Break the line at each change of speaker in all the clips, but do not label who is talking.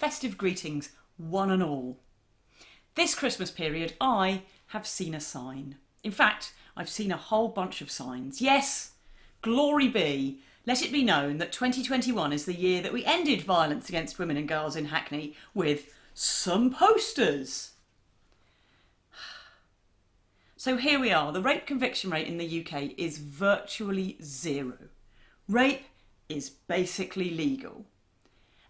festive greetings, one and all. This Christmas period, I have seen a sign. In fact, I've seen a whole bunch of signs. Yes, glory be. Let it be known that 2021 is the year that we ended violence against women and girls in Hackney with some posters. So here we are. The rape conviction rate in the UK is virtually zero. Rape is basically legal.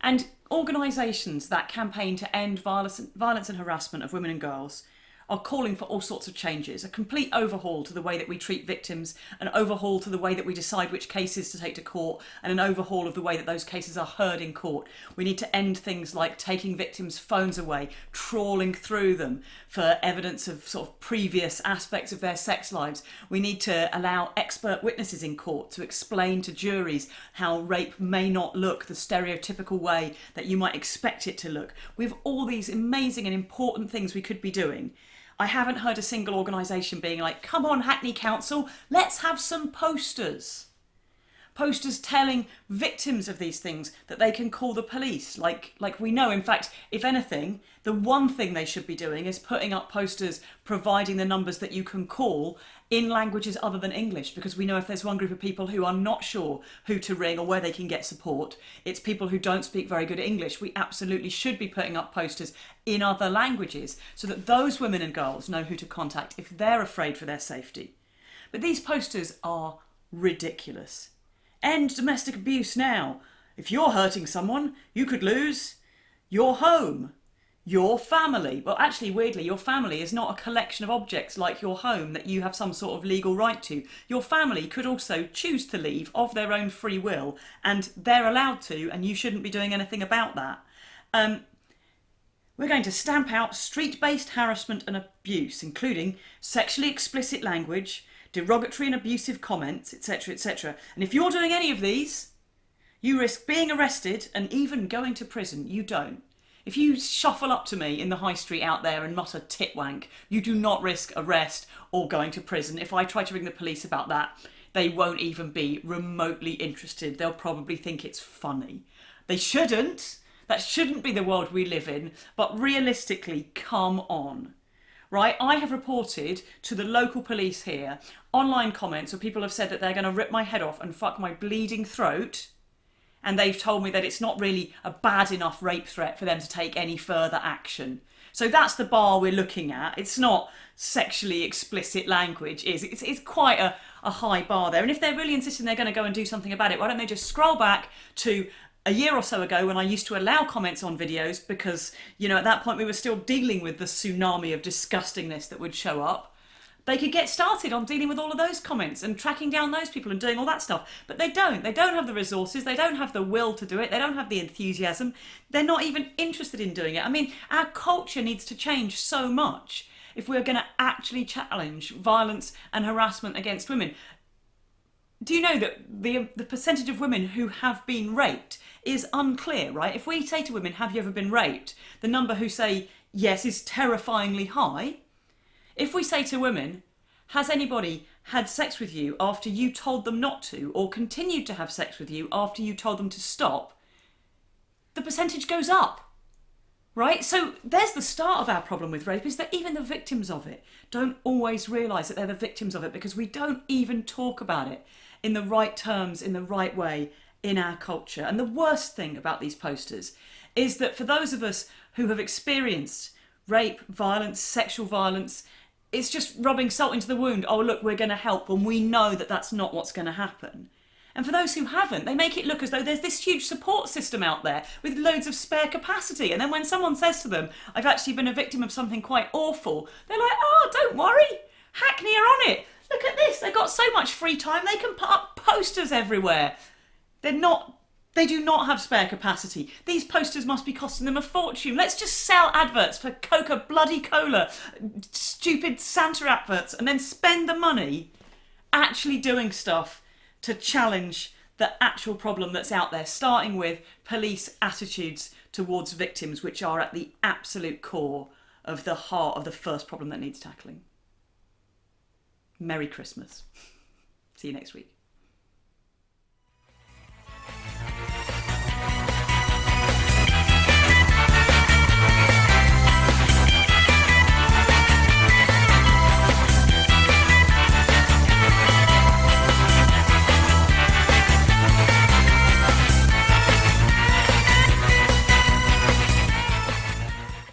And organisations that campaign to end violence and harassment of women and girls are calling for all sorts of changes, a complete overhaul to the way that we treat victims, an overhaul to the way that we decide which cases to take to court, and an overhaul of the way that those cases are heard in court. We need to end things like taking victims' phones away, trawling through them for evidence of sort of previous aspects of their sex lives. We need to allow expert witnesses in court to explain to juries how rape may not look the stereotypical way that you might expect it to look. We have all these amazing and important things we could be doing. I haven't heard a single organisation being like, come on Hackney Council, let's have some posters. Posters telling victims of these things that they can call the police. Like we know, in fact, if anything, the one thing they should be doing is putting up posters providing the numbers that you can call in languages other than English, because we know if there's one group of people who are not sure who to ring or where they can get support, it's people who don't speak very good English. We absolutely should be putting up posters in other languages so that those women and girls know who to contact if they're afraid for their safety. But these posters are ridiculous. End domestic abuse now. If you're hurting someone, you could lose your home, your family. Well, actually, weirdly, your family is not a collection of objects like your home that you have some sort of legal right to. Your family could also choose to leave of their own free will, and they're allowed to, and you shouldn't be doing anything about that. We're going to stamp out street-based harassment and abuse, including sexually explicit language, derogatory and abusive comments, etc., etc. And if you're doing any of these, you risk being arrested and even going to prison. You don't. If you shuffle up to me in the high street out there and mutter titwank, you do not risk arrest or going to prison. If I try to ring the police about that, they won't even be remotely interested. They'll probably think it's funny. They shouldn't. That shouldn't be the world we live in. But realistically, come on. Right, I have reported to the local police here online comments where people have said that they're going to rip my head off and fuck my bleeding throat, and they've told me that it's not really a bad enough rape threat for them to take any further action. So that's the bar we're looking at. It's not sexually explicit language, it's quite a high bar there. And if they're really insisting they're going to go and do something about it, why don't they just scroll back to a year or so ago when I used to allow comments on videos because, you know, at that point we were still dealing with the tsunami of disgustingness that would show up. They could get started on dealing with all of those comments and tracking down those people and doing all that stuff. But they don't. They don't have the resources. They don't have the will to do it. They don't have the enthusiasm. They're not even interested in doing it. I mean, our culture needs to change so much if we're going to actually challenge violence and harassment against women. Do you know that the percentage of women who have been raped is unclear, right? If we say to women, have you ever been raped? The number who say yes is terrifyingly high. If we say to women, has anybody had sex with you after you told them not to, or continued to have sex with you after you told them to stop, the percentage goes up, right? So there's the start of our problem with rape, is that even the victims of it don't always realise that they're the victims of it because we don't even talk about it in the right terms, in the right way in our culture. And the worst thing about these posters is that for those of us who have experienced rape, violence, sexual violence, it's just rubbing salt into the wound. Oh, look, we're going to help when we know that that's not what's going to happen. And for those who haven't, they make it look as though there's this huge support system out there with loads of spare capacity. And then when someone says to them, I've actually been a victim of something quite awful, they're like, oh, don't worry, Hackney are on it. Look at this, they've got so much free time, they can put up posters everywhere. They do not have spare capacity. These posters must be costing them a fortune. Let's just sell adverts for Coca-Cola, stupid Santa adverts, and then spend the money actually doing stuff to challenge the actual problem that's out there, starting with police attitudes towards victims, which are at the absolute core of the heart of the first problem that needs tackling. Merry Christmas. See you next week.